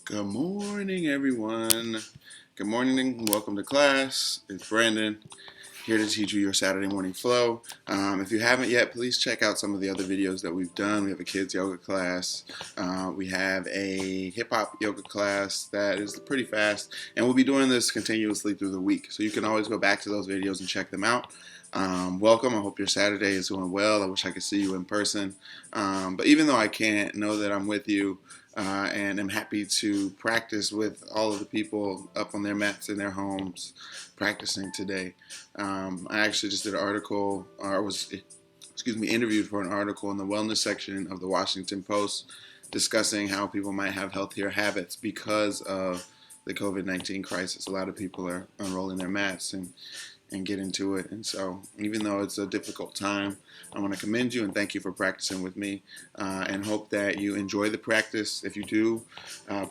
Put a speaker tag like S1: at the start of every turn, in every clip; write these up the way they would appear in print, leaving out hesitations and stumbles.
S1: Good morning, everyone. Good morning and welcome to class. It's Brandon here to teach you your Saturday morning flow. If you haven't yet, please check out some of the other videos that we've done. We have a kids yoga class. We have a hip hop yoga class that is pretty fast, and we'll be doing this continuously through the week. So you can always go back to those videos and check them out. Welcome. I hope your Saturday is going well. I wish I could see you in person. But even though I can't, know that I'm with you. And I'm happy to practice with all of the people up on their mats in their homes practicing today. I actually just did an article, or was, interviewed for an article in the wellness section of the Washington Post discussing how people might have healthier habits because of the COVID-19 crisis. A lot of people are unrolling their mats and get into it. And so even though it's a difficult time, I want to commend you and thank you for practicing with me and hope that you enjoy the practice. If you do,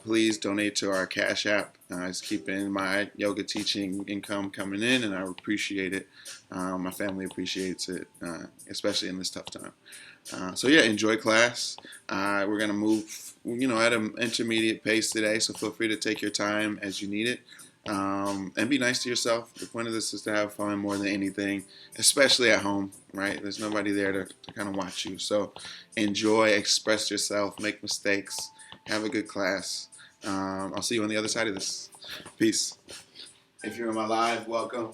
S1: please donate to our Cash App. It's keeping my yoga teaching income coming in, and I appreciate it. My family appreciates it, especially in this tough time. So yeah, enjoy class. We're going to move, at an intermediate pace today, so feel free to take your time as you need it. And be nice to yourself. The point of this is to have fun more than anything, especially at home, right? There's nobody there to kind of watch you. So enjoy, express yourself, make mistakes, have a good class. I'll see you on the other side of this. Peace. If you're in my live, welcome.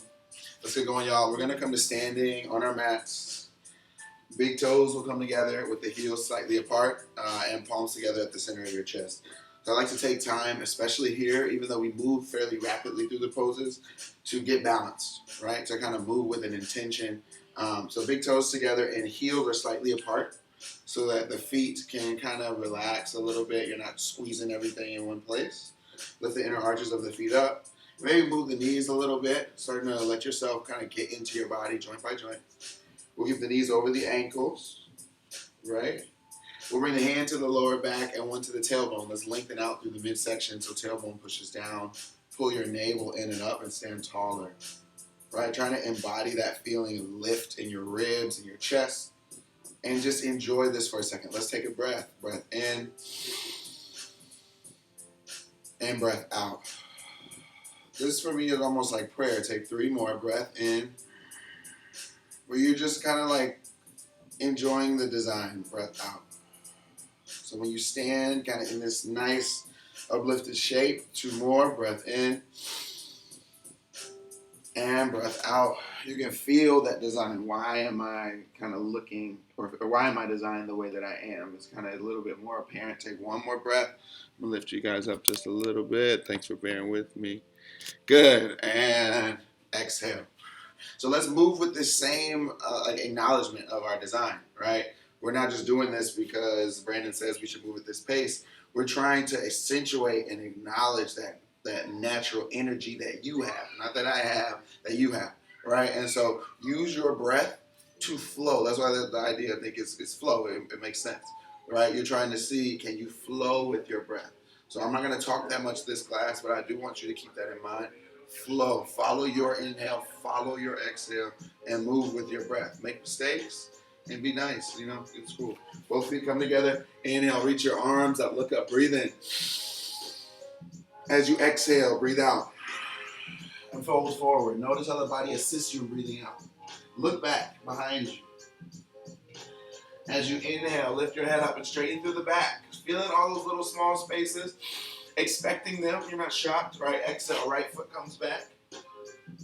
S1: Let's get going, y'all. We're going to come to standing on our mats. Big toes will come together with the heels slightly apart and palms together at the center of your chest. So I like to take time, especially here, even though we move fairly rapidly through the poses, to get balanced, right? To kind of move with an intention. So big toes together and heels are slightly apart so that the feet can kind of relax a little bit. You're not squeezing everything in one place. Lift the inner arches of the feet up. Maybe move the knees a little bit, starting to let yourself kind of get into your body joint by joint. We'll keep the knees over the ankles, right? We'll bring the hand to the lower back and one to the tailbone. Let's lengthen out through the midsection so tailbone pushes down. Pull your navel in and up and stand taller. Right? Trying to embody that feeling of lift in your ribs and your chest. And just enjoy this for a second. Let's take a breath. Breath in. And breath out. This for me is almost like prayer. Take 3 more. Breath in. Where you're just kind of like enjoying the design. Breath out. So when you stand kind of in this nice uplifted shape, 2 more, breath in and breath out. You can feel that design. Why am I kind of looking, or why am I designed the way that I am? It's kind of a little bit more apparent. Take 1 more breath. I'm going to lift you guys up just a little bit. Thanks for bearing with me. Good. And exhale. So let's move with this same acknowledgement of our design, right? We're not just doing this because Brandon says we should move at this pace. We're trying to accentuate and acknowledge that natural energy that you have, not that I have, that you have, right? And so use your breath to flow. That's why the idea, I think, is flow. It makes sense, right? You're trying to see, can you flow with your breath? So I'm not going to talk that much this class, but I do want you to keep that in mind. Flow. Follow your inhale, follow your exhale, and move with your breath. Make mistakes. And be nice, it's cool. Both feet come together. Inhale, reach your arms up, look up, breathe in. As you exhale, breathe out. And fold forward. Notice how the body assists you in breathing out. Look back behind you. As you inhale, lift your head up and straighten through the back. Feeling all those little small spaces. Expecting them. You're not shocked, right? Exhale, right foot comes back.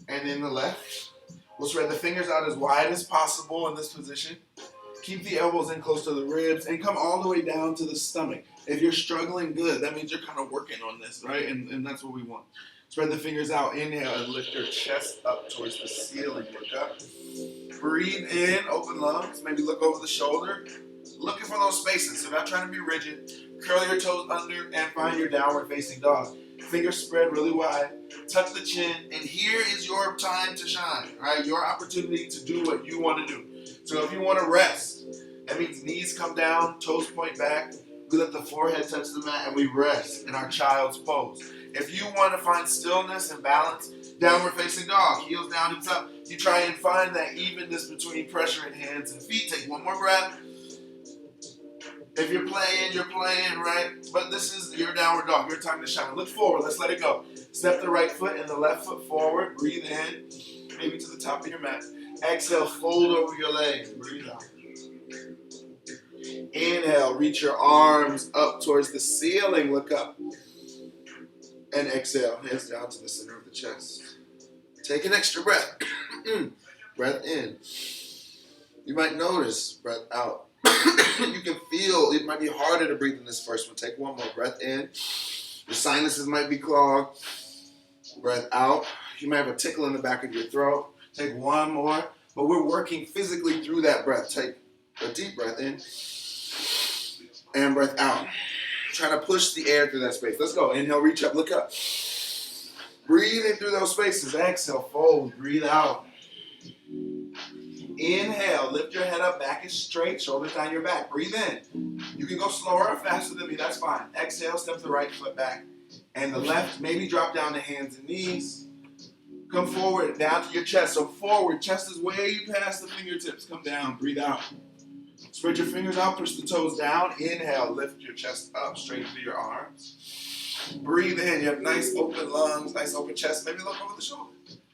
S1: And then the left. We'll spread the fingers out as wide as possible in this position. Keep the elbows in close to the ribs and come all the way down to the stomach. If you're struggling, good. That means you're kind of working on this, right? And that's what we want. Spread the fingers out. Inhale and lift your chest up towards the ceiling. Look up. Breathe in, open lungs. Maybe look over the shoulder. Looking for those spaces. So not trying to be rigid. Curl your toes under and find your downward facing dog. Fingers spread really wide. Tuck the chin. And here is your time to shine, right? Your opportunity to do what you want to do. So if you want to rest, that means knees come down, toes point back. We let the forehead touch the mat and we rest in our child's pose. If you want to find stillness and balance, downward facing dog, heels down, hips up. You try and find that evenness between pressure in hands and feet. Take 1 more breath. If you're playing, right? But this is your downward dog. Your time to shine. Look forward. Let's let it go. Step the right foot and the left foot forward. Breathe in, maybe to the top of your mat. Exhale, fold over your legs. Breathe out. Inhale, reach your arms up towards the ceiling. Look up. And exhale, hands down to the center of the chest. Take an extra breath. Breath in. You might notice breath out. You can feel it might be harder to breathe in this first one. Take one more breath in. Your sinuses might be clogged. Breath out. You might have a tickle in the back of your throat. Take one more. But we're working physically through that breath. Take a deep breath in. And breath out. Try to push the air through that space. Let's go. Inhale, reach up, look up. Breathing through those spaces. Exhale, fold, breathe out. Inhale, lift your head up, back is straight, shoulders down your back. Breathe in. You can go slower or faster than me, that's fine. Exhale, step the right foot back. And the left, maybe drop down to hands and knees. Come forward, down to your chest. So forward, chest is way past the fingertips. Come down, breathe out. Spread your fingers out, push the toes down. Inhale, lift your chest up, straight through your arms. Breathe in, you have nice open lungs, nice open chest. Maybe look over the shoulder.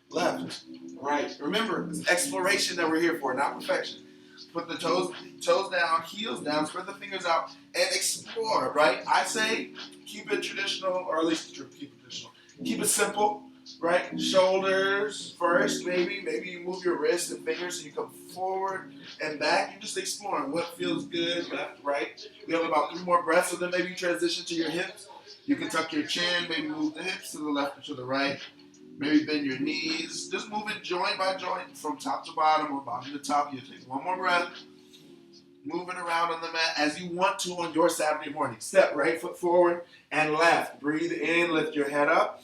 S1: Left, right. Remember, it's exploration that we're here for, not perfection. Put the toes down, heels down, spread the fingers out, and explore, right? I say keep it traditional, or at least keep it traditional. Keep it simple, right? Shoulders first, maybe you move your wrists and fingers so you come forward and back. You're just exploring what feels good, left, right. We have about 3 more breaths, so then maybe you transition to your hips. You can tuck your chin, maybe move the hips to the left or to the right. Maybe bend your knees. Just move it joint by joint from top to bottom or bottom to top. You take one more breath. Moving around on the mat as you want to on your Saturday morning. Step right foot forward and left. Breathe in, lift your head up.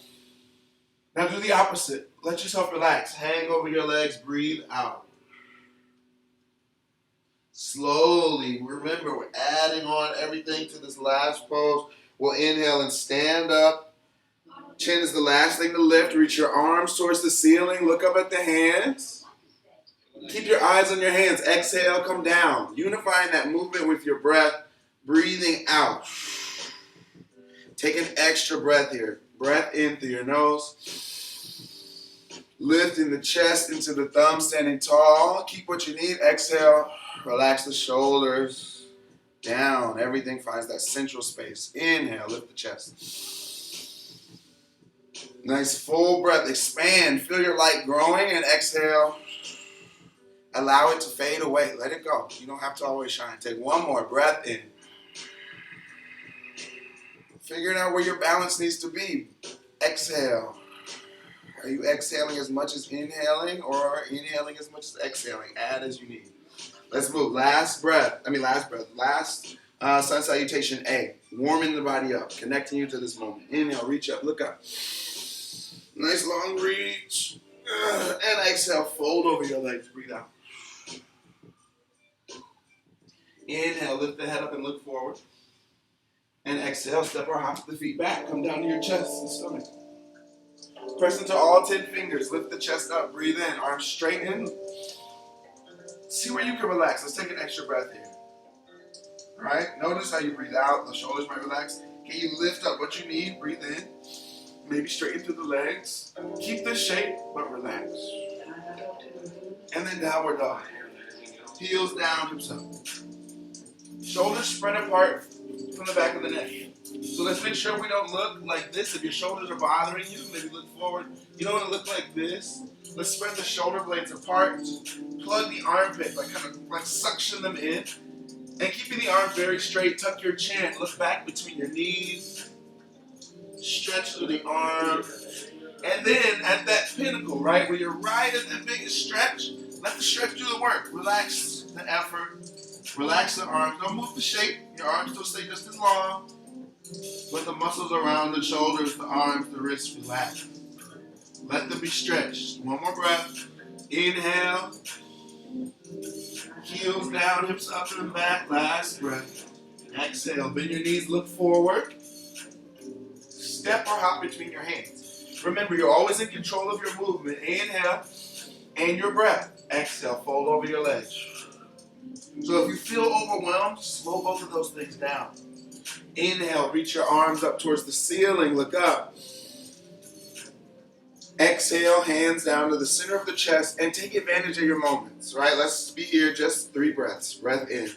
S1: Now do the opposite. Let yourself relax. Hang over your legs. Breathe out. Slowly, remember, we're adding on everything to this last pose. We'll inhale and stand up. Chin is the last thing to lift. Reach your arms towards the ceiling. Look up at the hands. Keep your eyes on your hands. Exhale, come down. Unifying that movement with your breath. Breathing out. Take an extra breath here. Breath in through your nose. Lifting the chest into the thumb, standing tall. Keep what you need. Exhale. Relax the shoulders. Down. Everything finds that central space. Inhale. Lift the chest. Nice full breath. Expand. Feel your light growing and exhale. Allow it to fade away. Let it go. You don't have to always shine. Take one more breath in. Figuring out where your balance needs to be. Exhale. Are you exhaling as much as inhaling or inhaling as much as exhaling? Add as you need. Let's move. Last breath. Last sun salutation A. Warming the body up. Connecting you to this moment. Inhale. Reach up. Look up. Nice long reach. And exhale, fold over your legs. Breathe out. Inhale, lift the head up and look forward. And exhale, step or hop the feet back. Come down to your chest and stomach. Press into all 10 fingers. Lift the chest up. Breathe in. Arms straighten. See where you can relax. Let's take an extra breath here. All right? Notice how you breathe out. The shoulders might relax. Can you lift up what you need? Breathe in. Maybe straighten through the legs. Keep this shape, but relax. And then downward dog. Heels down, hips up. Shoulders spread apart from the back of the neck. So let's make sure we don't look like this. If your shoulders are bothering you, maybe look forward. You don't want to look like this. Let's spread the shoulder blades apart. Plug the armpit, like suction them in. And keeping the arm very straight, tuck your chin. Look back between your knees. Stretch through the arm. And then at that pinnacle, right, where you're right at that biggest stretch, let the stretch do the work. Relax the effort. Relax the arms. Don't move the shape. Your arms still stay just as long. But the muscles around the shoulders, the arms, the wrists, relax. Let them be stretched. One more breath. Inhale. Heels down, hips up and back. Last breath. Exhale. Bend your knees, look forward. Step or hop between your hands. Remember, you're always in control of your movement. Inhale and your breath. Exhale, fold over your legs. So if you feel overwhelmed, slow both of those things down. Inhale, reach your arms up towards the ceiling, look up. Exhale, hands down to the center of the chest, and take advantage of your moments, right? Let's be here just 3 breaths. Breath in.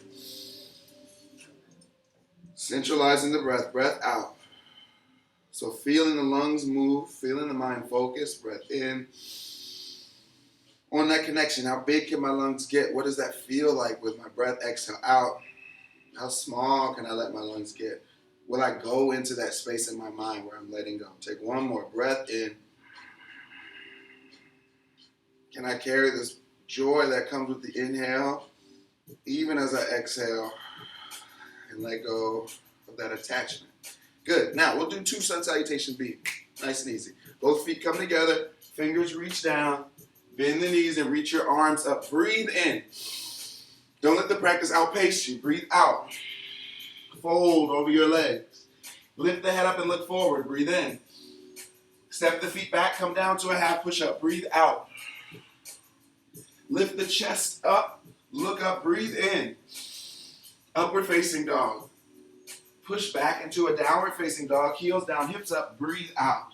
S1: Centralizing the breath, breath out. So feeling the lungs move, feeling the mind focus, breath in. On that connection, how big can my lungs get? What does that feel like with my breath? Exhale out. How small can I let my lungs get? Will I go into that space in my mind where I'm letting go? Take one more breath in. Can I carry this joy that comes with the inhale, even as I exhale, and let go of that attachment? Good. Now, we'll do 2 sun salutation beat. Nice and easy. Both feet come together, fingers reach down, bend the knees and reach your arms up. Breathe in. Don't let the practice outpace you. Breathe out. Fold over your legs. Lift the head up and look forward. Breathe in. Step the feet back, come down to a half push-up. Breathe out. Lift the chest up, look up, breathe in. Upward facing dog. Push back into a downward facing dog, heels down, hips up, breathe out.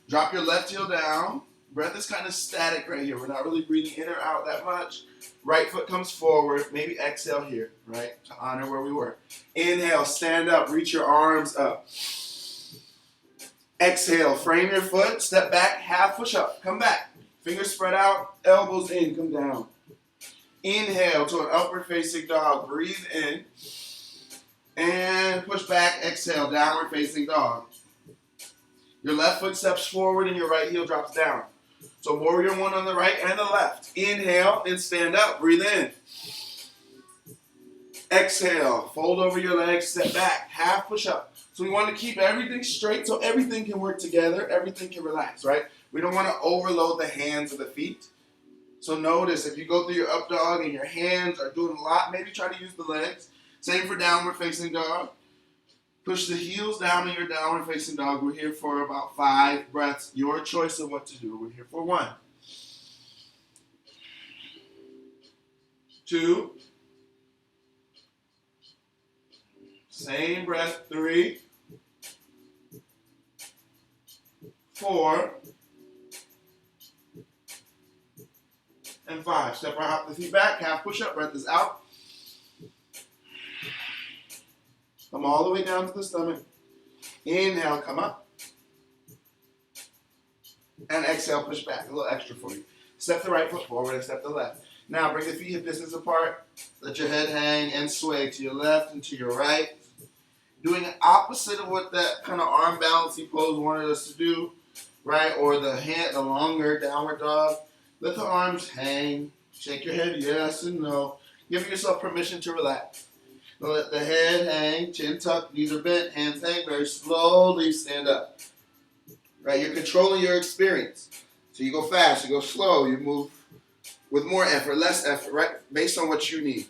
S1: Drop your left heel down. Breath is kind of static right here. We're not really breathing in or out that much. Right foot comes forward, maybe exhale here, right, to honor where we were. Inhale, stand up, reach your arms up. Exhale, frame your foot, step back, half push up, come back. Fingers spread out, elbows in, come down. Inhale to an upward facing dog. Breathe in. And push back, exhale, downward facing dog. Your left foot steps forward and your right heel drops down. So warrior 1 on the right and the left. Inhale and stand up, breathe in. Exhale, fold over your legs, step back, half push up. So we want to keep everything straight so everything can work together, everything can relax, right? We don't want to overload the hands or the feet. So notice if you go through your up dog and your hands are doing a lot, maybe try to use the legs. Same for downward facing dog. Push the heels down in your downward facing dog. We're here for about 5 breaths. Your choice of what to do. We're here for 1. 2. Same breath. 3. 4. And 5. Step or hop the feet back, half push up, breath is out. Come all the way down to the stomach. Inhale, come up. And exhale, push back. A little extra for you. Step the right foot forward and step the left. Now bring the feet hip distance apart. Let your head hang and sway to your left and to your right. Doing the opposite of what that kind of arm balancing pose wanted us to do, right? Or the longer downward dog. Let the arms hang. Shake your head yes and no. Give yourself permission to relax. Let the head hang, chin tucked, knees are bent, hands hang. Very slowly stand up. Right? You're controlling your experience. So you go fast, you go slow, you move with more effort, less effort, right? Based on what you need.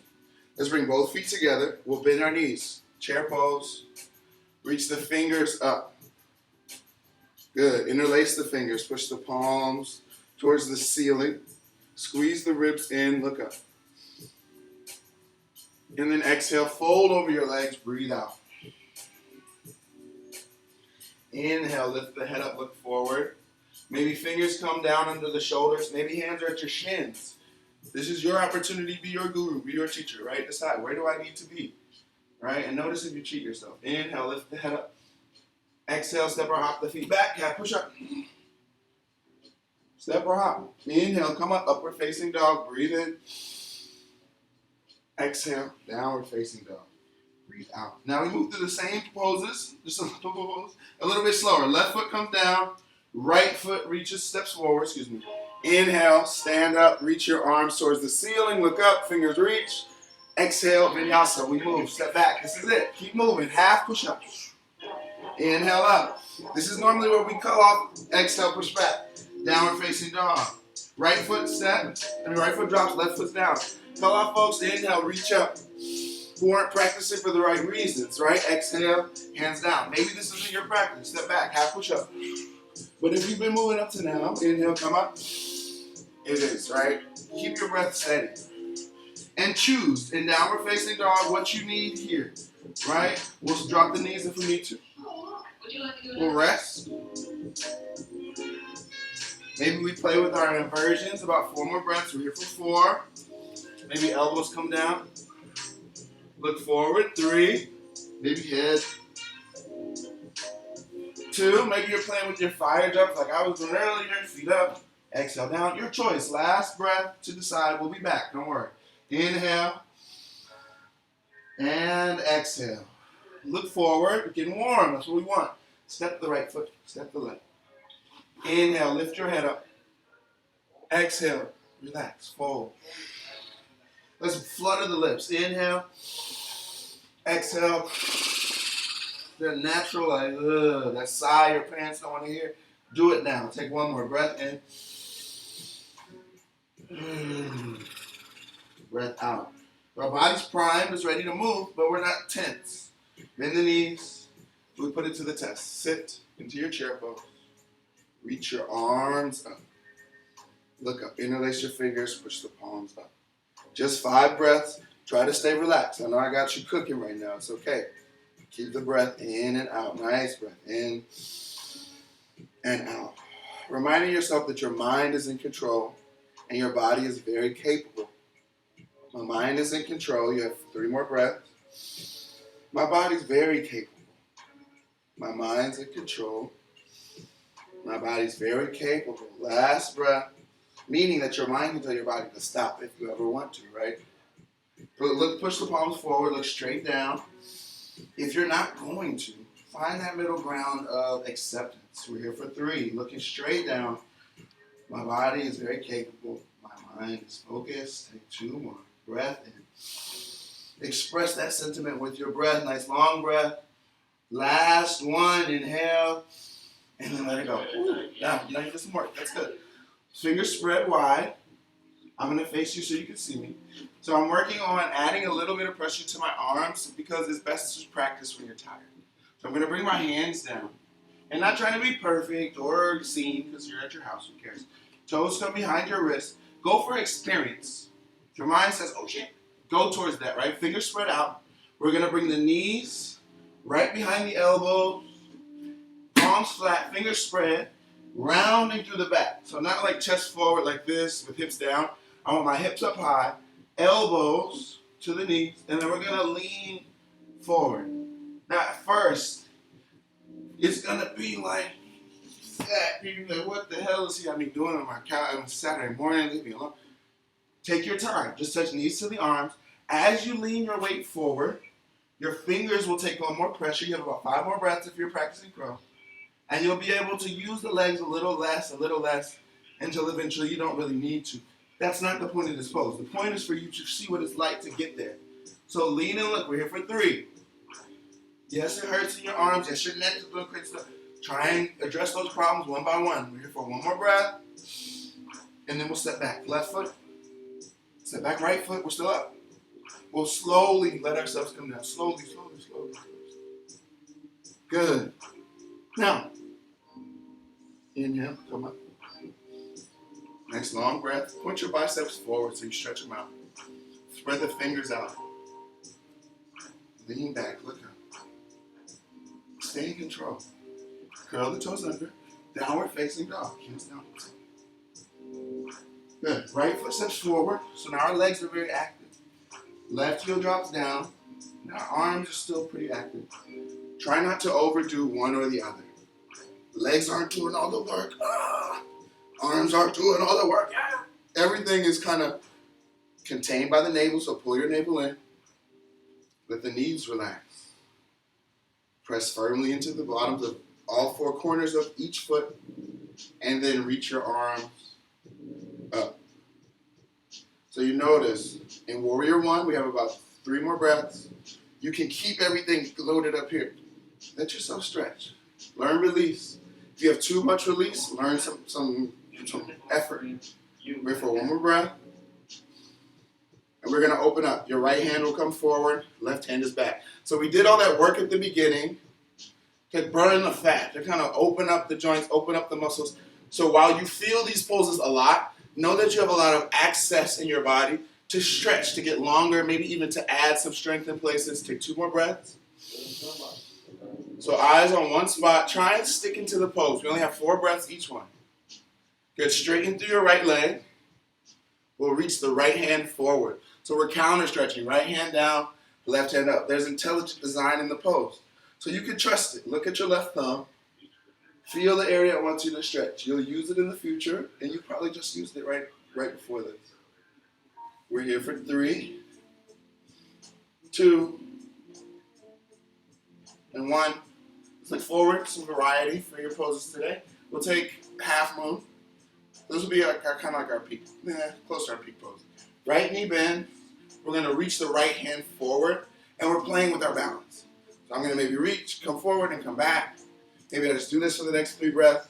S1: Let's bring both feet together. We'll bend our knees. Chair pose. Reach the fingers up. Good. Interlace the fingers. Push the palms towards the ceiling. Squeeze the ribs in. Look up. And then exhale. Fold over your legs. Breathe out. Inhale. Lift the head up. Look forward. Maybe fingers come down under the shoulders. Maybe hands are at your shins. This is your opportunity to be your guru, be your teacher, right? Decide, where do I need to be? Right? And notice if you cheat yourself. Inhale. Lift the head up. Exhale. Step or hop the feet back. Cat push up. Step or hop. Inhale, come up, upward facing dog. Breathe in. Exhale, downward facing dog. Breathe out. Now we move through the same poses, just a little bit slower. Left foot comes down, right foot reaches, steps forward, Inhale, stand up, reach your arms towards the ceiling, look up, fingers reach. Exhale, vinyasa, we move, step back. This is it. Keep moving, half push up. Inhale up. This is normally where we cut off. Exhale, push back. Downward facing dog. Right foot step, right foot drops, left foot's down. Tell our folks to inhale, reach up. Who aren't practicing for the right reasons, right? Exhale, hands down. Maybe this isn't your practice. Step back, half push up. But if you've been moving up to now, inhale, come up. It is, right? Keep your breath steady. And choose in downward facing dog what you need here, right? We'll drop the knees if we need to. We'll rest. Maybe we play with our inversions, about 4 more breaths. We're here for 4. Maybe elbows come down. Look forward, 3. Maybe head. 2, maybe you're playing with your fire jumps like I was doing earlier. Feet up, exhale down. Your choice. Last breath to the side. We'll be back. Don't worry. Inhale and exhale. Look forward. We're getting warm. That's what we want. Step the right foot. Step the left. Inhale. Lift your head up. Exhale. Relax. Fold. Let's flutter the lips. Inhale. Exhale. The natural, like, that sigh your parents don't want to hear. Do it now. Take one more breath in. Breath out. Our body's primed, it's ready to move, but we're not tense. Bend the knees. We put it to the test. Sit into your chair pose. Reach your arms up. Look up. Interlace your fingers. Push the palms up. Just 5 breaths. Try to stay relaxed. I know I got you cooking right now. It's okay. Keep the breath in and out. Nice breath in and out. Reminding yourself that your mind is in control and your body is very capable. My mind is in control. You have 3 more breaths. My body's very capable. My mind's in control. My body's very capable. Last breath. Meaning that your mind can tell your body to stop if you ever want to, right? Push the palms forward. Look straight down. If you're not going to, find that middle ground of acceptance. We're here for 3. Looking straight down. My body is very capable. My mind is focused. Take 2 more. Breath in. Express that sentiment with your breath. Nice long breath. Last one. Inhale. And then let it go. Now you did some work. That's good. Fingers spread wide. I'm going to face you so you can see me. So I'm working on adding a little bit of pressure to my arms because it's best to practice when you're tired. So I'm going to bring my hands down. And not trying to be perfect or seen because you're at your house. Who cares? Toes come behind your wrist. Go for experience. If your mind says, oh shit, go towards that, right? Fingers spread out. We're going to bring the knees right behind the elbows. Palms flat, fingers spread. Rounding through the back. So not like chest forward like this with hips down. I want my hips up high, elbows to the knees, and then we're going to lean forward. Now at first, it's going to be like that. You're like, what the hell is he got me doing on my couch on Saturday morning? Leave me alone. Take your time. Just touch knees to the arms. As you lean your weight forward, your fingers will take on more pressure. You have about 5 more breaths if you're practicing crow. And you'll be able to use the legs a little less, until eventually you don't really need to. That's not the point of this pose. The point is for you to see what it's like to get there. So lean and look. We're here for 3. Yes, it hurts in your arms. Yes, your neck is doing crazy stuff. Try and address those problems one by one. We're here for 1 more breath. And then we'll step back. Left foot. Step back, right foot. We're still up. We'll slowly let ourselves come down. Slowly. Good. Now, inhale, come up. Nice long breath. Point your biceps forward so you stretch them out. Spread the fingers out. Lean back, look up. Stay in control. Curl the toes under. Downward facing dog. Hands down. Good. Right foot steps forward. So now our legs are very active. Left heel drops down. Now our arms are still pretty active. Try not to overdo one or the other. Legs aren't doing all the work. Arms aren't doing all the work. Everything is kind of contained by the navel, so pull your navel in. Let the knees relax. Press firmly into the bottoms of all 4 corners of each foot, and then reach your arms up. So you notice, in Warrior 1, we have about 3 more breaths. You can keep everything loaded up here. Let yourself stretch. Learn release. If you have too much release, learn some effort. We're for 1 more breath. And we're going to open up. Your right hand will come forward. Left hand is back. So we did all that work at the beginning to burn the fat, to kind of open up the joints, open up the muscles. So while you feel these poses a lot, know that you have a lot of access in your body to stretch, to get longer, maybe even to add some strength in places. Take 2 more breaths. So eyes on one spot. Try and stick into the pose. We only have 4 breaths each one. Good. Straighten through your right leg. We'll reach the right hand forward. So we're counter stretching. Right hand down, left hand up. There's intelligent design in the pose. So you can trust it. Look at your left thumb. Feel the area I want you to stretch. You'll use it in the future, and you probably just used it right before this. We're here for 3, 2, and 1. Let's look forward, some variety for your poses today. We'll take half moon. This will be our kind of like our peak, close to our peak pose. Right knee bend. We're going to reach the right hand forward, and we're playing with our balance. So I'm going to maybe reach, come forward, and come back. Maybe I just do this for the next 3 breaths.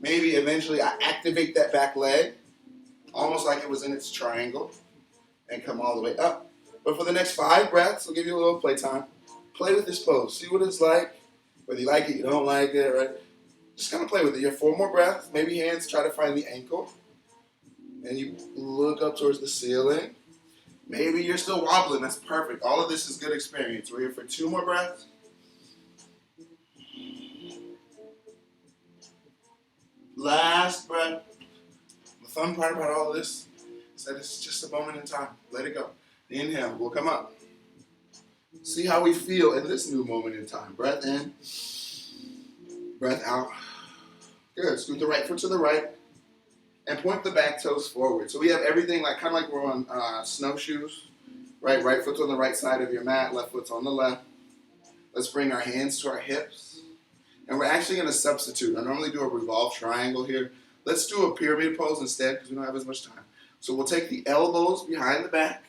S1: Maybe eventually I activate that back leg, almost like it was in its triangle, and come all the way up. But for the next 5 breaths, I'll give you a little playtime. Play with this pose. See what it's like. Whether you like it, you don't like it, right? Just kind of play with it. You have 4 more breaths. Maybe hands try to find the ankle. And you look up towards the ceiling. Maybe you're still wobbling. That's perfect. All of this is good experience. We're here for 2 more breaths. Last breath. The fun part about all of this is that it's just a moment in time. Let it go. Inhale. We'll come up. See how we feel in this new moment in time. Breath in. Breath out. Good. Scoot the right foot to the right. And point the back toes forward. So we have everything like kind of like we're on snowshoes. Right foot's on the right side of your mat. Left foot's on the left. Let's bring our hands to our hips. And we're actually going to substitute. I normally do a revolved triangle here. Let's do a pyramid pose instead because we don't have as much time. So we'll take the elbows behind the back.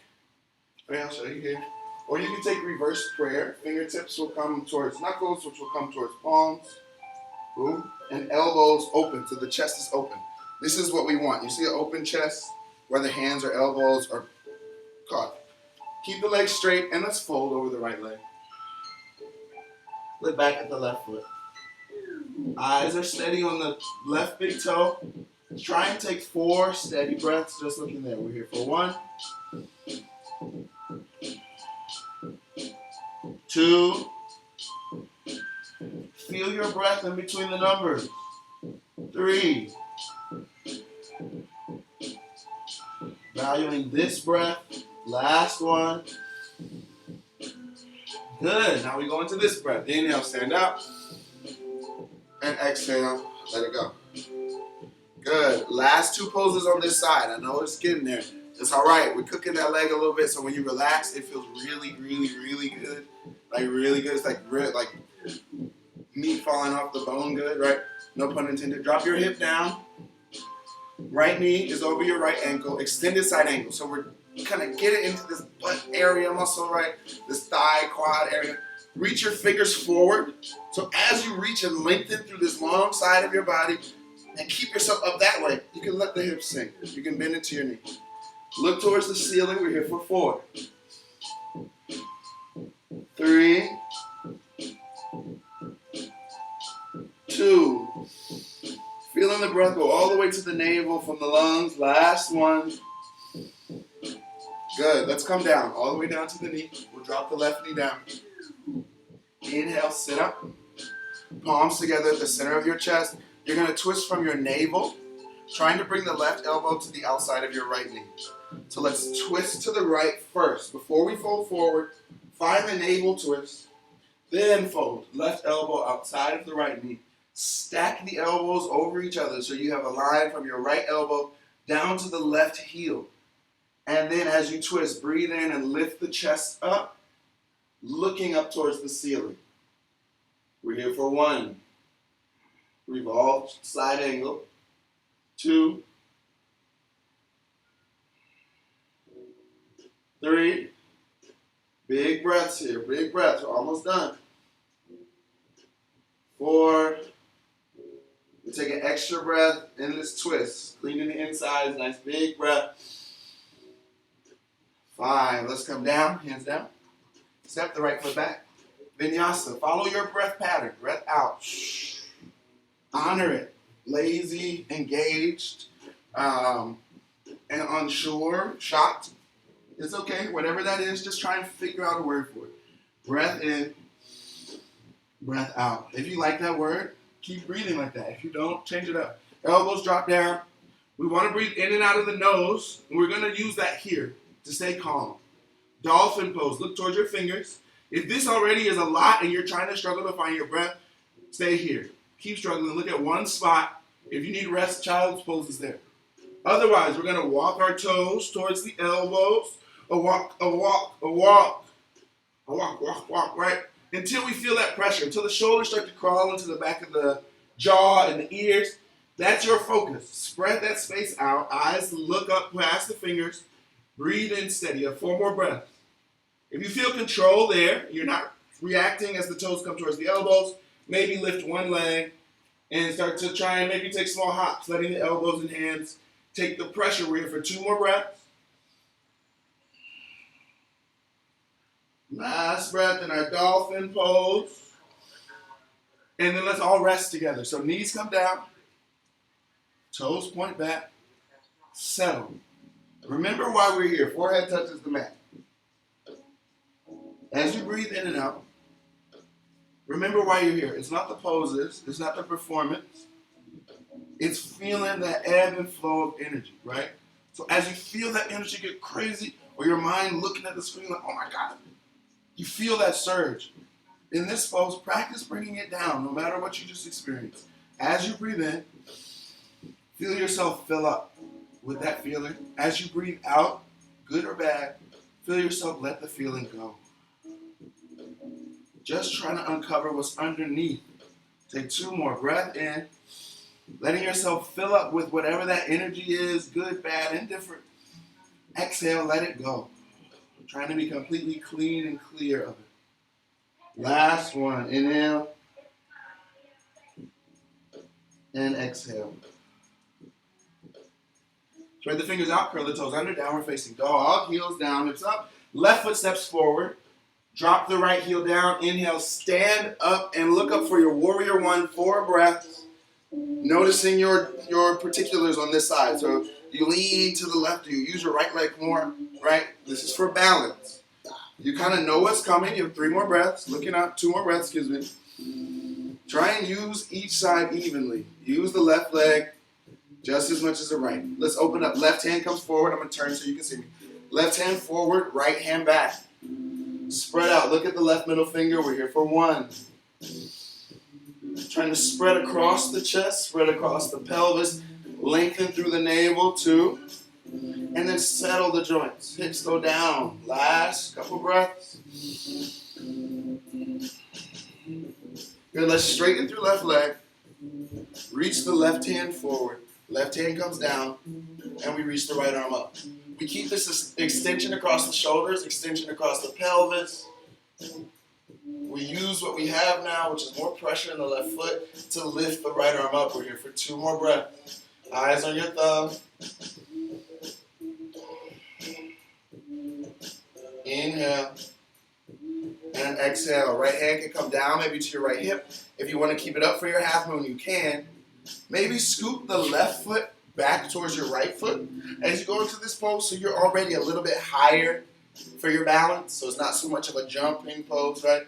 S1: Okay, I'll show you here. Or you can take reverse prayer. Fingertips will come towards knuckles, which will come towards palms. Boom. And elbows open, so the chest is open. This is what we want. You see an open chest where the hands or elbows are caught. Keep the legs straight, and let's fold over the right leg. Look back at the left foot. Eyes are steady on the left big toe. Try and take 4 steady breaths, just looking there. We're here for 1, 2. Feel your breath in between the numbers. 3. Valuing this breath. Last one. Good. Now we go into this breath. Inhale, stand up. And exhale, let it go. Good. Last 2 poses on this side. I know it's getting there. It's all right. We're cooking that leg a little bit, so when you relax, it feels really, really, really good. Like really good. It's like meat falling off the bone good, right? No pun intended. Drop your hip down. Right knee is over your right ankle. Extended side ankle. So we're kind of get it into this butt area muscle, right? This thigh, quad area. Reach your fingers forward. So as you reach and lengthen through this long side of your body and keep yourself up that way, you can let the hips sink. You can bend into your knee. Look towards the ceiling. We're here for 4, 3, 2. Feeling the breath go all the way to the navel from the lungs. Last one. Good. Let's come down. All the way down to the knee. We'll drop the left knee down. Inhale, sit up. Palms together at the center of your chest. You're going to twist from your navel, trying to bring the left elbow to the outside of your right knee. So let's twist to the right first. Before we fold forward, find the navel twist. Then fold. Left elbow outside of the right knee. Stack the elbows over each other so you have a line from your right elbow down to the left heel. And then as you twist, breathe in and lift the chest up, looking up towards the ceiling. We're here for 1. Revolve, side angle. 2. 3. Big breaths here, big breaths. We're almost done. 4. We take an extra breath in this twist. Cleaning the insides, nice big breath. 5. Let's come down, hands down. Step the right foot back. Vinyasa. Follow your breath pattern. Breath out. Honor it. Lazy, engaged, and unsure, shocked. It's okay. Whatever that is, just try and figure out a word for it. Breath in, breath out. If you like that word, keep breathing like that. If you don't, change it up. Elbows drop down. We want to breathe in and out of the nose. And we're going to use that here to stay calm. Dolphin pose. Look towards your fingers. If this already is a lot and you're trying to struggle to find your breath, stay here. Keep struggling. Look at one spot. If you need rest, child's pose is there. Otherwise, we're going to walk our toes towards the elbows. A walk, a walk, a walk. A walk, walk, walk, right? Until we feel that pressure, until the shoulders start to crawl into the back of the jaw and the ears. That's your focus. Spread that space out. Eyes look up past the fingers. Breathe in steady. You have 4 more breaths. If you feel control there, you're not reacting as the toes come towards the elbows, maybe lift one leg and start to try and maybe take small hops, letting the elbows and hands take the pressure. We're here for 2 more breaths. Last breath in our dolphin pose. And then let's all rest together. So knees come down, toes point back, settle. Remember why we're here. Forehead touches the mat. As you breathe in and out, remember why you're here. It's not the poses. It's not the performance. It's feeling that ebb and flow of energy, right? So as you feel that energy get crazy, or your mind looking at the screen like, oh my God, you feel that surge. In this pose, practice bringing it down, no matter what you just experienced. As you breathe in, feel yourself fill up with that feeling. As you breathe out, good or bad, feel yourself let the feeling go. Just trying to uncover what's underneath. Take 2 more. Breath in, letting yourself fill up with whatever that energy is, good, bad, indifferent. Exhale, let it go. Trying to be completely clean and clear of it. Last one. Inhale and exhale. Spread the fingers out, curl the toes under, downward facing dog, heels down, hips up. Left foot steps forward. Drop the right heel down. Inhale, stand up and look up for your warrior 1, 4 breaths. Noticing your particulars on this side. So you lean to the left, you use your right leg more, right? This is for balance. You kind of know what's coming. You have 3 more breaths. Looking up, 2 more breaths, excuse me. Try and use each side evenly. Use the left leg just as much as the right. Let's open up. Left hand comes forward. I'm going to turn so you can see me. Left hand forward, right hand back. Spread out. Look at the left middle finger. We're here for 1. Trying to spread across the chest, spread across the pelvis, lengthen through the navel, 2. And then settle the joints. Hips go down. Last couple breaths. Good. Let's straighten through left leg. Reach the left hand forward. Left hand comes down. And we reach the right arm up. We keep this extension across the shoulders, extension across the pelvis. We use what we have now, which is more pressure in the left foot, to lift the right arm up. We're here for 2 more breaths. Eyes on your thumb. Inhale. And exhale. Right hand can come down, maybe to your right hip. If you want to keep it up for your half moon, you can. Maybe scoop the left foot back towards your right foot as you go into this pose, so you're already a little bit higher for your balance, so it's not so much of a jumping pose, right?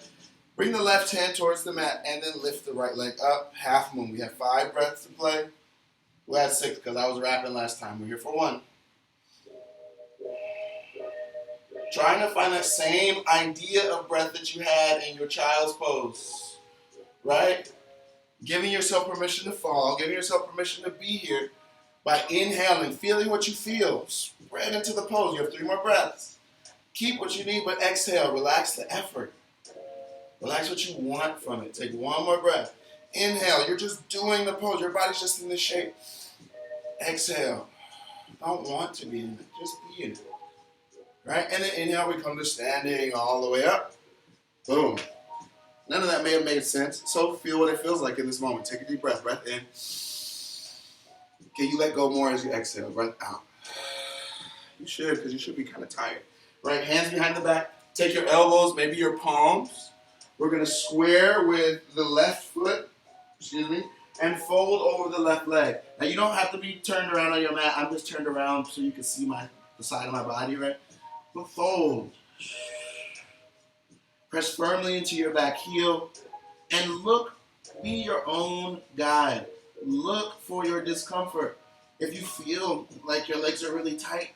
S1: Bring the left hand towards the mat and then lift the right leg up, half moon. We have 5 breaths to play. We had 6 because I was rapping last time. We're here for 1. Trying to find that same idea of breath that you had in your child's pose, right? Giving yourself permission to fall, giving yourself permission to be here by inhaling, feeling what you feel. Spread into the pose. You have 3 more breaths. Keep what you need, but exhale. Relax the effort. Relax what you want from it. Take 1 more breath. Inhale. You're just doing the pose. Your body's just in this shape. Exhale. Don't want to be in it. Just be in it. Right? And then inhale. We come to standing all the way up. Boom. None of that may have made sense. So feel what it feels like in this moment. Take a deep breath. Breath in. Okay, you let go more as you exhale. Breath out. You should, because you should be kind of tired. Right, hands behind the back. Take your elbows, maybe your palms. We're going to square with the left foot, and fold over the left leg. Now, you don't have to be turned around on your mat. I'm just turned around so you can see the side of my body, right? but fold. Press firmly into your back heel and look, be your own guide. Look for your discomfort. If you feel like your legs are really tight,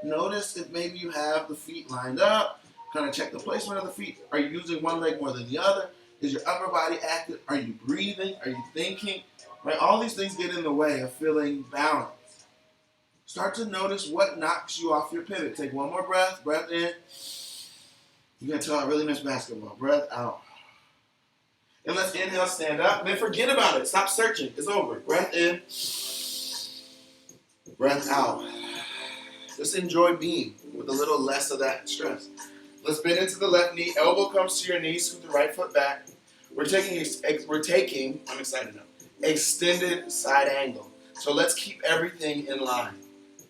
S1: notice if maybe you have the feet lined up. Kind of check the placement of the feet. Are you using one leg more than the other? Is your upper body active? Are you breathing? Are you thinking? Right? All these things get in the way of feeling balanced. Start to notice what knocks you off your pivot. Take one more breath. Breath in. You're going to tell I really miss basketball. Breath out. And let's inhale, stand up. Then forget about it. Stop searching. It's over. Breath in. Breath out. Just enjoy being with a little less of that stress. Let's bend into the left knee. Elbow comes to your knee. Scoot the right foot back. We're taking, I'm excited now, extended side angle. So let's keep everything in line.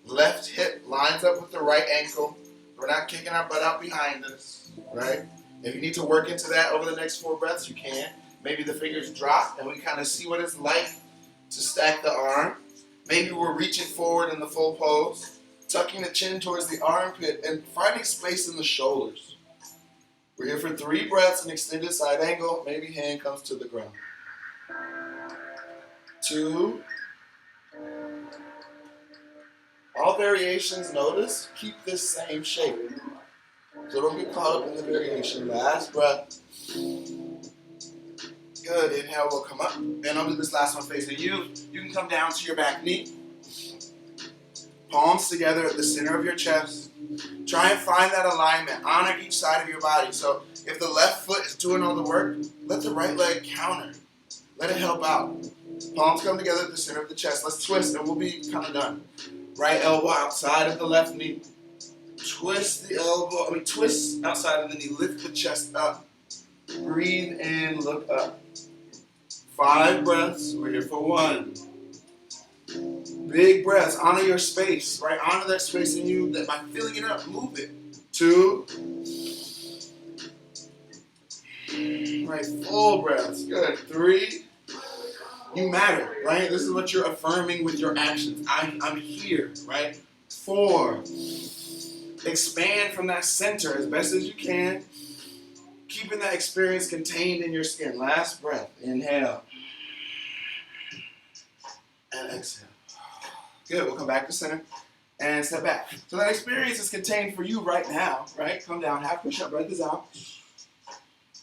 S1: Left hip lines up with the right ankle. We're not kicking our butt out behind us, right? If you need to work into that over the next 4 breaths, you can. Maybe the fingers drop and we kind of see what it's like to stack the arm. Maybe we're reaching forward in the full pose, tucking the chin towards the armpit and finding space in the shoulders. We're here for 3 breaths, an extended side angle. Maybe hand comes to the ground. 2. All variations, notice, keep this same shape. So don't get caught up in the variation. Last breath. Good. Inhale will come up. And I'll do this last one facing you. You can come down to your back knee. Palms together at the center of your chest. Try and find that alignment. Honor each side of your body. So if the left foot is doing all the work, let the right leg counter. Let it help out. Palms come together at the center of the chest. Let's twist and we'll be kind of done. Right elbow outside of the left knee. Twist outside of the knee. Lift the chest up. Breathe in, look up. 5 breaths. We're here for 1. Big breaths. Honor your space, right? Honor that space in you. That by filling it up, move it. 2. Right, full breaths. Good. 3. You matter, right? This is what you're affirming with your actions. I'm here, right? 4. Expand from that center as best as you can, keeping that experience contained in your skin. Last breath. Inhale. And exhale. Good. We'll come back to center and step back. So that experience is contained for you right now, right? Come down. Half push-up. Breath is out.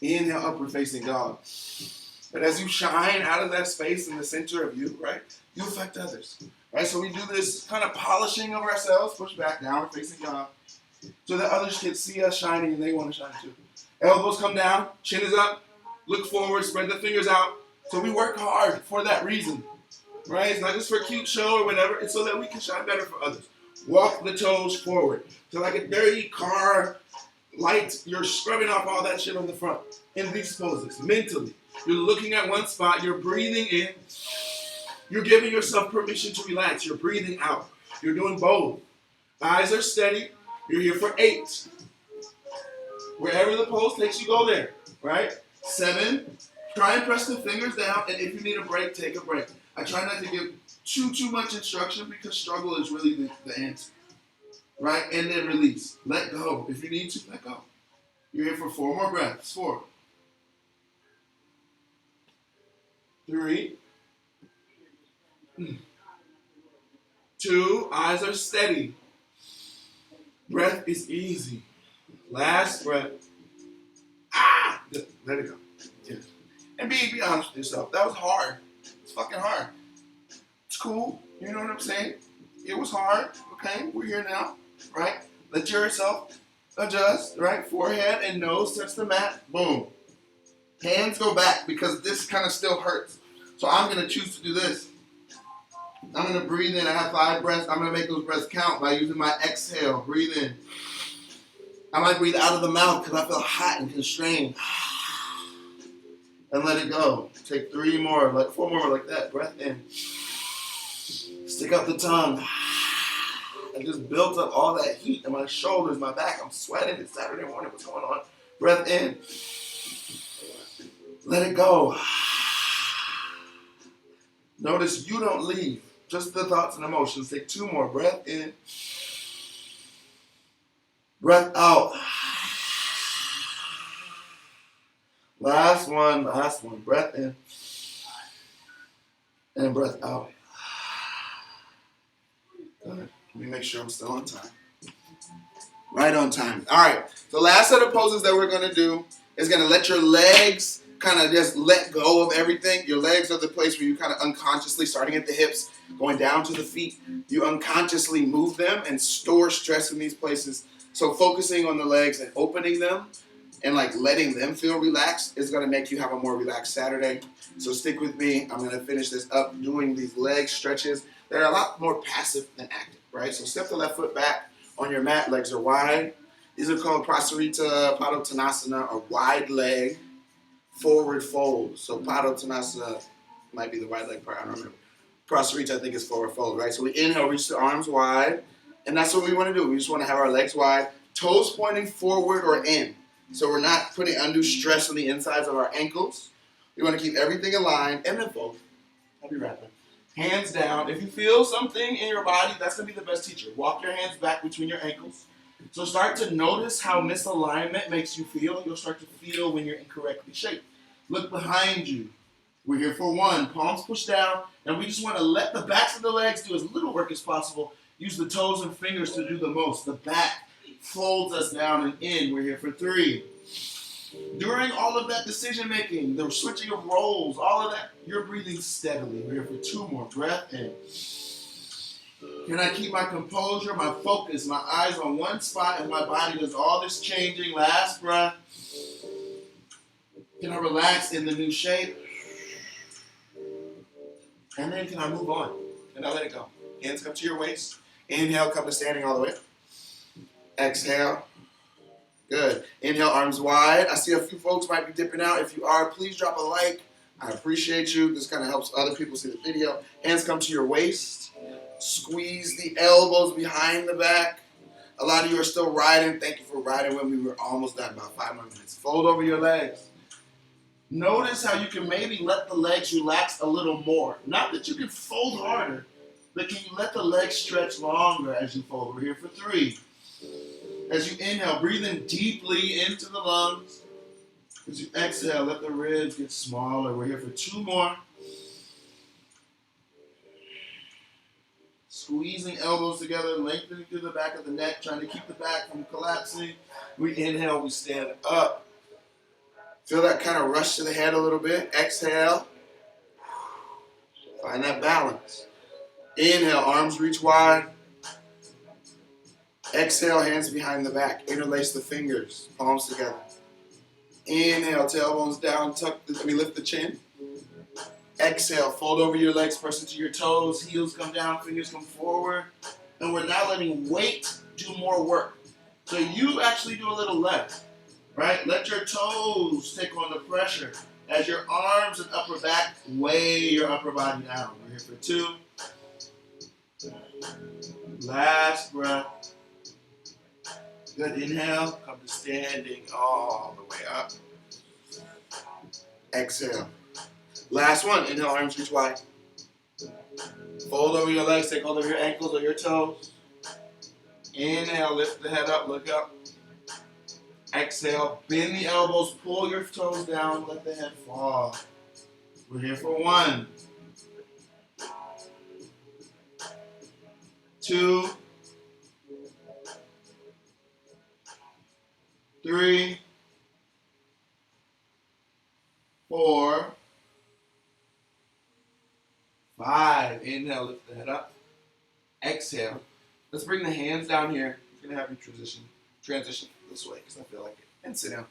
S1: Inhale, upward facing dog. But as you shine out of that space in the center of you, right, you affect others. Right? So we do this kind of polishing of ourselves, push back, downward facing dog, so that others can see us shining and they want to shine too. Elbows come down, chin is up, look forward, spread the fingers out. So we work hard for that reason. Right? It's not just for a cute show or whatever, it's so that we can shine better for others. Walk the toes forward. So like a dirty car light, you're scrubbing off all that shit on the front in these poses, mentally. You're looking at one spot, you're breathing in, you're giving yourself permission to relax, you're breathing out. You're doing both. Eyes are steady, you're here for 8. Wherever the pose takes you, go there, right? 7, try and press the fingers down, and if you need a break, take a break. I try not to give too much instruction because struggle is really the answer, right? And then release. Let go. If you need to, let go. You're here for 4 more breaths. 4. 3. 2. Eyes are steady. Breath is easy. Last breath. Good. Let it go. Yes. And be honest with yourself. That was hard. It's fucking hard. It's cool. You know what I'm saying? It was hard. Okay? We're here now. Right? Let yourself adjust. Right? Forehead and nose touch the mat. Boom. Hands go back because this kind of still hurts. So I'm going to choose to do this. I'm going to breathe in. I have 5 breaths. I'm going to make those breaths count by using my exhale. Breathe in. I might breathe out of the mouth because I feel hot and constrained. And let it go. Take 3 more, like 4 more like that. Breath in. Stick up the tongue. I just built up all that heat in my shoulders, my back. I'm sweating. It's Saturday morning. What's going on? Breath in. Let it go. Notice you don't leave. Just the thoughts and emotions. Take 2 more. Breath in. Breath out. Last one. Breath in. And breath out. Good. Let me make sure I'm still on time. Right on time. All right. The last set of poses that we're going to do is going to let your legs kind of just let go of everything. Your legs are the place where you kind of unconsciously, starting at the hips, going down to the feet, you unconsciously move them and store stress in these places. So focusing on the legs and opening them and like letting them feel relaxed is going to make you have a more relaxed Saturday. So stick with me. I'm going to finish this up doing these leg stretches. They're a lot more passive than active, right? So step the left foot back on your mat. Legs are wide. These are called Prasarita Padottanasana, or wide leg forward fold. So Padottanasana might be the wide leg part. I don't remember. Prasarita, I think, is forward fold, right? So we inhale, reach the arms wide. And that's what we want to do. We just want to have our legs wide, toes pointing forward or in. So we're not putting undue stress on the insides of our ankles. We want to keep everything aligned and then fold. I'll be right back. Hands down. If you feel something in your body, that's going to be the best teacher. Walk your hands back between your ankles. So start to notice how misalignment makes you feel. You'll start to feel when you're incorrectly shaped. Look behind you. We're here for one. Palms push down. And we just want to let the backs of the legs do as little work as possible. Use the toes and fingers to do the most. The back folds us down and in. We're here for 3. During all of that decision making, the switching of roles, all of that, you're breathing steadily. We're here for 2 more. Breath in. Can I keep my composure, my focus, my eyes on one spot, and my body does all this changing? Last breath. Can I relax in the new shape? And then can I move on? And I let it go. Hands come to your waist. Inhale, come to standing all the way. Exhale. Good. Inhale, arms wide. I see a few folks might be dipping out. If you are, please drop a like. I appreciate you. This kind of helps other people see the video. Hands come to your waist. Squeeze the elbows behind the back. A lot of you are still riding. Thank you for riding when we were almost done, about 5 more minutes. Fold over your legs. Notice how you can maybe let the legs relax a little more. Not that you can fold harder, but can you let the legs stretch longer as you fold? We're here for 3. As you inhale, breathe in deeply into the lungs. As you exhale, let the ribs get smaller. We're here for 2 more. Squeezing elbows together, lengthening through the back of the neck, trying to keep the back from collapsing. We inhale, we stand up. Feel that kind of rush to the head a little bit. Exhale. Find that balance. Inhale, arms reach wide. Exhale, hands behind the back. Interlace the fingers, palms together. Inhale, tailbones down, lift the chin. Exhale, fold over your legs, press into your toes, heels come down, fingers come forward. And we're now letting weight do more work. So you actually do a little less, right? Let your toes take on the pressure as your arms and upper back weigh your upper body down. We're here for 2. Last breath. Good. Inhale, come to standing all the way up. Exhale. Last one. Inhale, arms reach wide. Fold over your legs, take hold of your ankles or your toes. Inhale, lift the head up, look up. Exhale, bend the elbows, pull your toes down, let the head fall. We're here for 1. 2. 3. 4. 5. Inhale, lift the head up. Exhale. Let's bring the hands down here. We're going to have you transition this way because I feel like it. And sit down.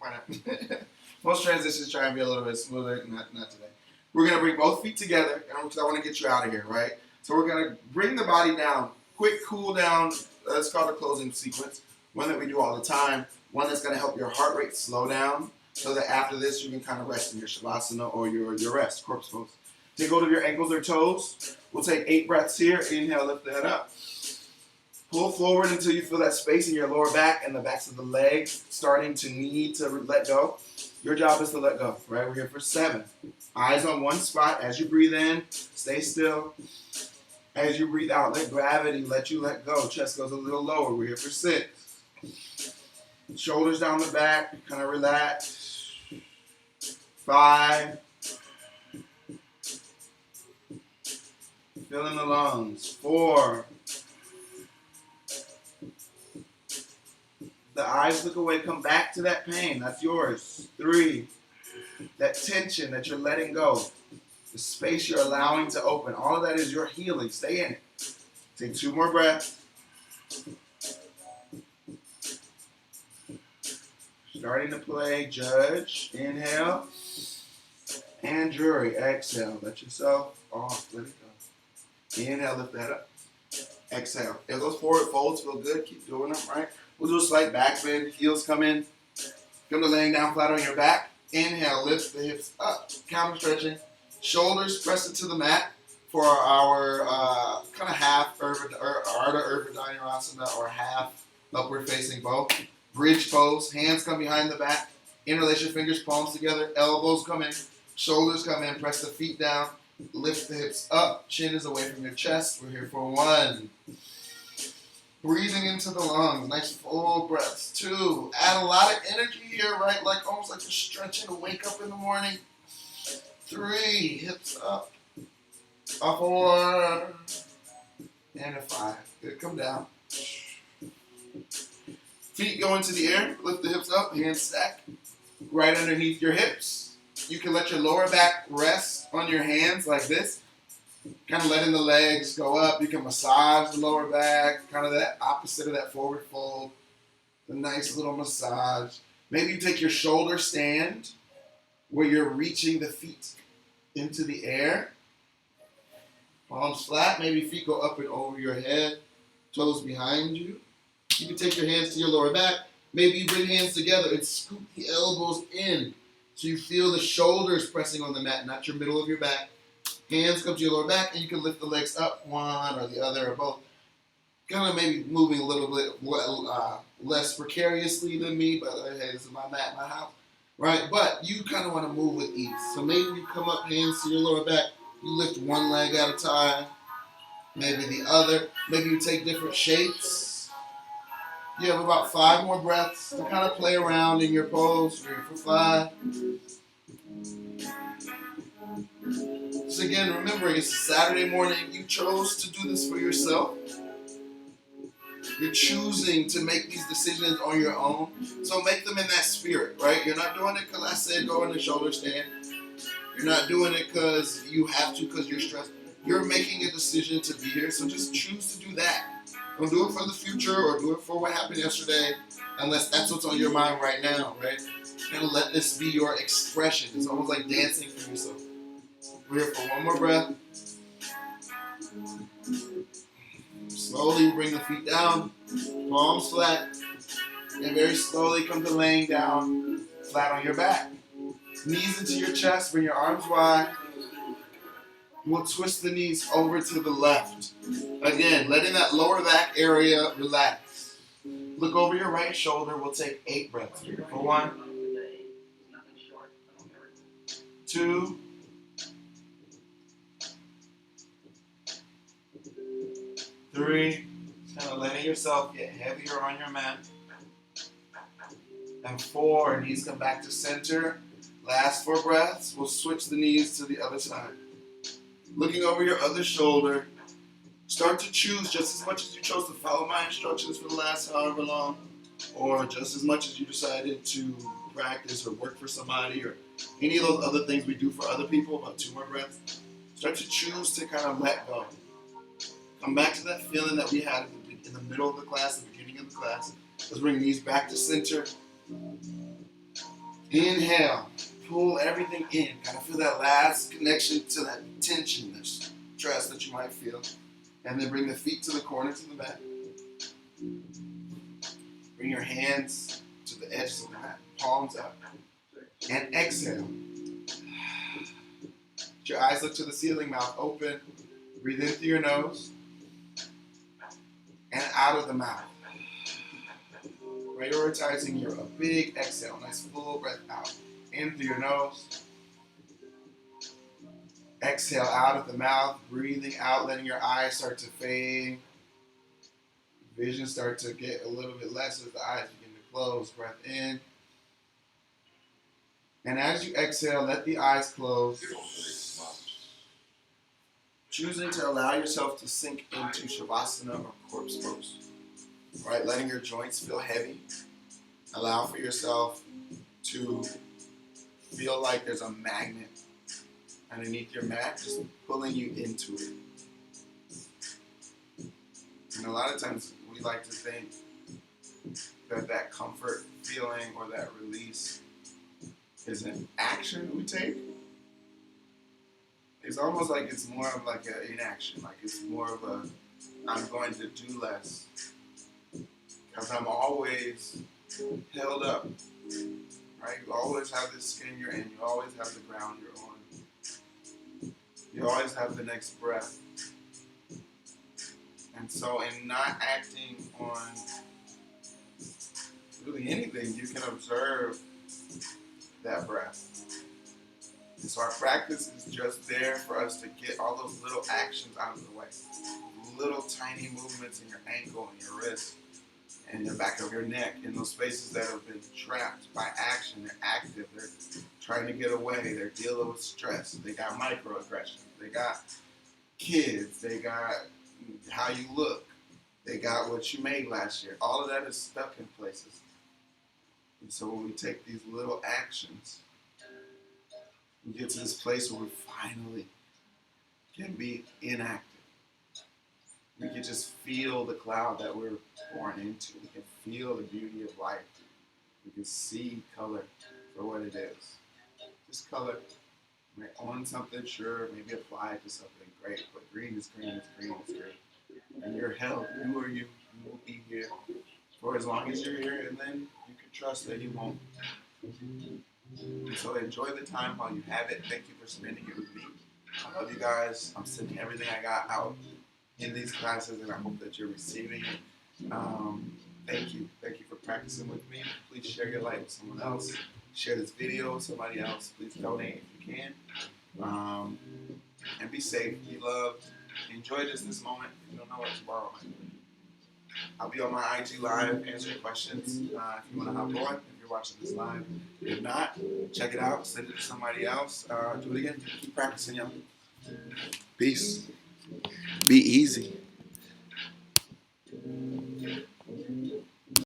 S1: Why not? Most transitions try and be a little bit smoother. Not today. We're going to bring both feet together because I want to get you out of here, right? So we're going to bring the body down. Quick cool down. That's called a closing sequence. One that we do all the time. One that's going to help your heart rate slow down so that after this you can kind of rest in your Shavasana or your rest, corpse pose. Take hold of your ankles or toes. We'll take 8 breaths here. Inhale, lift the head up. Pull forward until you feel that space in your lower back and the backs of the legs starting to need to let go. Your job is to let go, right? We're here for 7. Eyes on one spot. As you breathe in, stay still. As you breathe out, let gravity let you let go. Chest goes a little lower. We're here for 6. Shoulders down the back, kind of relax. 5. Fill in the lungs. 4. The eyes look away, come back to that pain. That's yours. 3. That tension that you're letting go. The space you're allowing to open. All of that is your healing. Stay in it. Take 2 more breaths. Starting to play judge. Inhale. And jury. Exhale. Let yourself off. Let it go. Inhale. Lift that up. Exhale. If those forward folds feel good, keep doing them, right? We'll do a slight back bend. Heels come in. Come to laying down flat on your back. Inhale. Lift the hips up. Counter stretching. Shoulders press into the mat for our kind of half Ardha Dhanurasana or half upward facing bow. Bridge pose. Hands come behind the back. Interlace your fingers, palms together. Elbows come in. Shoulders come in. Press the feet down. Lift the hips up. Chin is away from your chest. We're here for 1. Breathing into the lungs. Nice full breaths. 2. Add a lot of energy here, right? Like almost like you're stretching to wake up in the morning. 3. Hips up. 4. And a 5. Good. Come down. Feet go into the air. Lift the hips up. Hands stack right underneath your hips. You can let your lower back rest on your hands like this. Kind of letting the legs go up. You can massage the lower back. Kind of that opposite of that forward fold. A nice little massage. Maybe you take your shoulder stand where you're reaching the feet into the air. Palms flat. Maybe feet go up and over your head. Toes behind you. You can take your hands to your lower back. Maybe you bring hands together and scoop the elbows in so you feel the shoulders pressing on the mat, not your middle of your back. Hands come to your lower back, and you can lift the legs up, one or the other or both. Kind of maybe moving a little bit less precariously than me, but hey, this is my mat, my house, right? But you kind of want to move with ease. So maybe you come up, hands to your lower back. You lift one leg at a time, maybe the other. Maybe you take different shapes. You have about 5 more breaths to kind of play around in your pose. We're here for 5. So again, remembering it's a Saturday morning. You chose to do this for yourself. You're choosing to make these decisions on your own. So make them in that spirit, right? You're not doing it because I said go in the shoulder stand. You're not doing it because you have to, because you're stressed. You're making a decision to be here. So just choose to do that. Don't do it for the future or do it for what happened yesterday, unless that's what's on your mind right now, right? Kind of let this be your expression. It's almost like dancing for yourself. We're here for 1 more breath. Slowly bring the feet down, palms flat, and very slowly come to laying down flat on your back. Knees into your chest, bring your arms wide. We'll twist the knees over to the left. Again, letting that lower back area relax. Look over your right shoulder. We'll take 8 breaths here. For 1, 2, 3. Kind of letting yourself get heavier on your mat. And 4, knees come back to center. Last 4 breaths. We'll switch the knees to the other side. Looking over your other shoulder, start to choose just as much as you chose to follow my instructions for the last however long, or just as much as you decided to practice or work for somebody, or any of those other things we do for other people. About 2 more breaths. Start to choose to kind of let go. Come back to that feeling that we had in the middle of the class, the beginning of the class. Let's bring knees back to center. Inhale. Pull everything in. Kind of feel that last connection to that tension, that stress that you might feel. And then bring the feet to the corner, to the back. Bring your hands to the edges of the mat. Palms out. And exhale. Let your eyes look to the ceiling, mouth open. Breathe in through your nose. And out of the mouth. Prioritizing a big exhale. Nice full breath out. In through your nose. Exhale out of the mouth. Breathing out, letting your eyes start to fade. Vision start to get a little bit less as the eyes begin to close. Breath in. And as you exhale, let the eyes close. Choosing to allow yourself to sink into Shavasana or corpse pose. Right? Letting your joints feel heavy. Allow for yourself to feel like there's a magnet underneath your mat just pulling you into it. And a lot of times we like to think that that comfort feeling or that release is an action we take. It's almost like it's more of like an inaction, like it's more of a I'm going to do less because I'm always held up, right? You always have the skin you're in, you always have the ground you're on, you always have the next breath. And so in not acting on really anything, you can observe that breath. And so our practice is just there for us to get all those little actions out of the way. Little tiny movements in your ankle and your wrist and the back of your neck in those spaces that have been trapped by action. They're active, they're trying to get away, they're dealing with stress, they got microaggressions, they got kids, they got how you look, they got what you made last year. All of that is stuck in places. And so when we take these little actions, we get to this place where we finally can be inactive. We can just feel the cloud that we're born into. We can feel the beauty of life. We can see color for what it is. Just color. You might own something, sure, maybe apply it to something great, but green is green is green is green. And you're held. You are you. You will be here for as long as you're here, and then you can trust that you won't. So enjoy the time while you have it. Thank you for spending it with me. I love you guys. I'm sending everything I got out in these classes, and I hope that you're receiving it. Thank you. Thank you for practicing with me. Please share your light with someone else. Share this video with somebody else. Please donate if you can. And be safe. Be loved. Enjoy just this moment. You don't know what tomorrow might be. I'll be on my IG live answering questions if you want to hop on, if you're watching this live. If not, check it out. Send it to somebody else. Do it again. Keep practicing, y'all. Peace. Be easy.